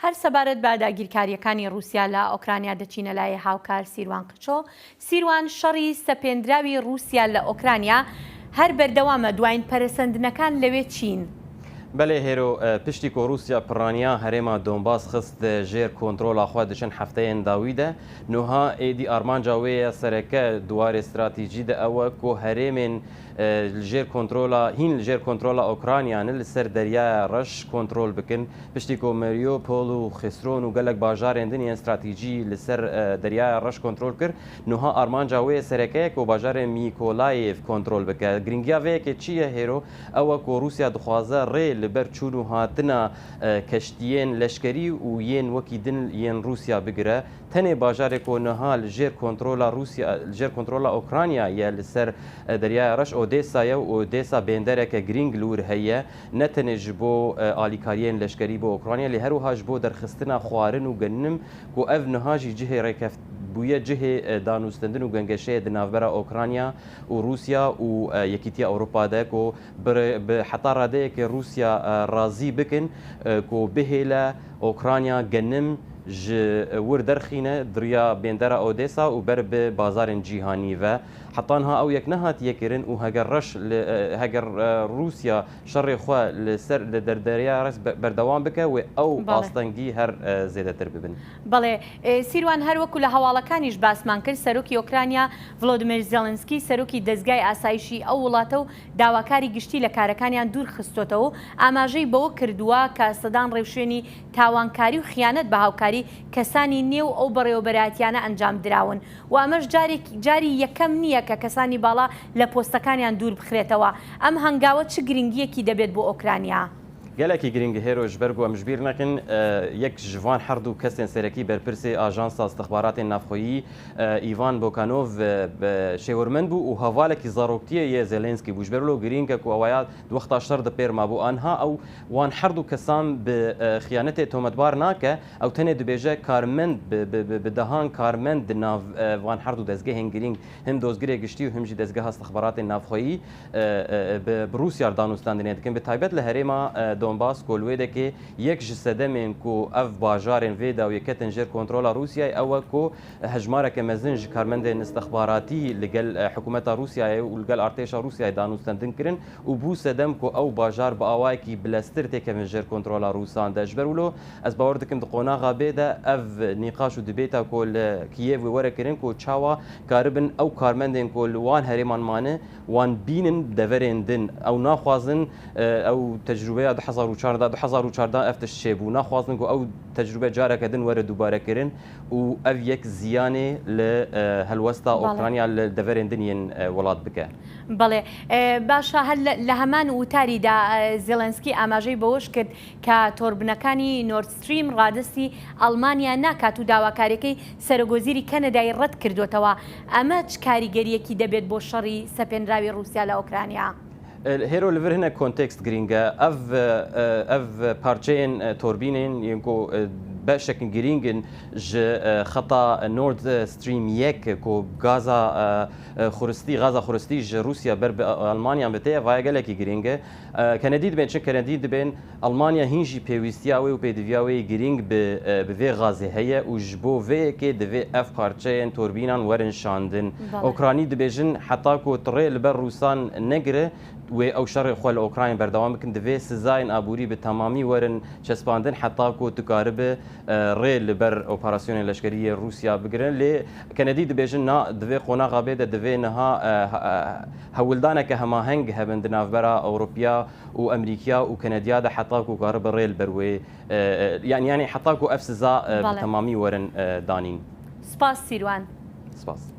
هەر سەبارەت بە داگیرکاریەکانی رووسیا لە ئۆکرانیا دەچینە لای هاوکار سیروان قچۆ. سیروان شەڕی سەپێنراوی رووسیا لە ئۆکرانیا هەر بەردەوامە دوایین پەرسەندنەکان لەوێ چین. بله هیرو پشتی که روسیا پرانیا هرما دونباس خست جیر کنترل آخوا دشن هفته داویده نوها ایدی آرمان جاوی سرکه دوار استراتژی ده او که هرمن جیر کنترل اوکرانیا نل سر دریا رش کنترل بکن پشتی که ماریوپول و خسرون و گلک بازار اندنی استراتژی لسر دریا رش کنترل کر نوها آرمان جاوی سرکه که بازار میکولایف کنترل بکه گرینگیا وی که چیه هیرو او که روسیا دخوازه ریل برچونو هاتنا کشتیین لشکری و ین وکی دن ین روسیا بگره تنه باجار کو نهال جیر کنترل روسیا جیر کنترل اوکرانیا یا لسر دریا رش اودیسا یا اودیسا بندره که گرینگ لور هيا نتنه جبو آلیکاریین لشکری بو اوکرانیا لی هرو هاجبو درخستنا خوارن و گنم کو اف نهاجی جه ریکفت بویه جه دانوستندن و گنگشه دنافبرا اوکرانیا و روسیا و یکیتیا اوروپا ده کو به حتی راده که روسیا راضی بکن کو بهلا اوکرانیا گنم ج ور درخینه دریا بندرا اودیسا و بر به بازار جیهانی و حتی ها او یک نهات یکرن و هگر روسیا شر خو لسر در دریا رس بردوام بکه و او باستنگی هر زیاده تر ببن. بله سیروان هر وکل حوالکانیش باسمان کرد سروکی اوکرانیا ولودیمیر زلنسکی سروکی دزگای آسایشی او ولاتو داواکاری گشتی لکارکانیان دور خستوتو ئاماژەی بەوە کردووە کە سەدان ڕێوشێنی تاوانکاری و خیانەت بە هاوکاری کەسانی نێو ئەو بەڕێوەبەرایەتیانە ئەنجام دراون و ئەمەش جاری یەکەم نییە کە کەسانی باڵا لە پۆستەکانیان دوور بخرێتەوە. ئەم هەنگاوە چ گرنگیەکی دەبێت بۆ ئۆکرانیا؟ گەلێکی گرنگ هێرۆژ بەرگ و ئەمژبیر نەکەن یەک ژوان هەردوو کەسێن سەرەکی بەرپرسی ئاژانسا استخباراتên نافخۆیی ئیڤان بۆکانۆڤ شێوەرمەند بوو و هەڤالێکی زارۆکتیە یە زێلێنسکی بوو ژبەرلۆ گرینگە و ئەوەیە دووەختا شەر دەپێرما بوو ئەنها ئەو وان هەردوو کەسان بە خیانەتێ تۆمەتبار ناکە ئەو تەنێ دەبێژە کارمەند بدەهان کارمەند ناو وان هەردوو دەستگەهێن گرینگ هەم دۆزگرێ گشتی و هەمژی دەستگەها استخباراتên نافخۆیی بروسیا دانوستاندنێ دەکەن بە تایبەت لە هەرێما دونباس کولویده که یک جسدمین کو اف باجارن ویدا و یکتن جر کنترل روسیا او کو هجماره که مزنج کارمند استخباراتی لگل حکومت روسیا و لگل ارتش روسیا دانوستندن کرن و بو سدم کو او باجار با اوای کی بلاستر تک من جر کنترل روسان دجبرولو از باور دکم دقونا غابده اف نقاش و دبیتا کول کیف و ور کرن کو چاوا کاربن او کارمندن کول وان هریمان مانه وان بینن دورندن او ناخوازن او تجربه 2014 افتش شبو ناخوازن کو او تجربه جاره کدن ور دوباره کرن و او یک زیانه لهلوستا اوکرانیا لدورندنین ولات بکه. بله باشا هل لهمان وتاری دا زلنسکی ئاماژەی بەوەش کرد کە تۆربنەکانی نۆرد ستریم ڕادستی ئەڵمانیا ناکات و داواکاریەکەی سەرۆگۆزیری کەنەدای ڕەت کردوتەوە. ئەمە چ کاریگەریەکی دەبێت بۆ شەڕی سەپێنراوی رووسیا لە ئۆکرانیا؟ هيرو ليفر هنا كونتكست جرينجا اف بارتشين توربينين ينكو بشكل جرينجن ج خطا نورد ستريم يك كو غازا خورستي ج روسيا برب المانيا بتاع فايغلكي جرينجا كنديد بين كنديد بين المانيا هينجي بيويستياوي و بيدفياوي جرينج بفي غازي هي وجبو في كي دفي اف بارتشين توربينان ورن شاندن اوكراني دبيجن حتى كو طري لبر روسان نگره و او شر خو الاوکراین بردوام بکن دوی سزاین ابوری به تمامی ورن چسپاندن حتی کو تکارب ریل بر اپراسیون لشکری روسیا بگرن لی کندی دبیجن نا دوی قونا غابه دوی نها هولدانه که هماهنگ هبند نافبرا اوروبیا و امریکا و کندیا ده حتی کو کارب ریل بروی یعنی حتی کو اف سزا به تمامی ورن دانین. سپاس سیروان. سپاس.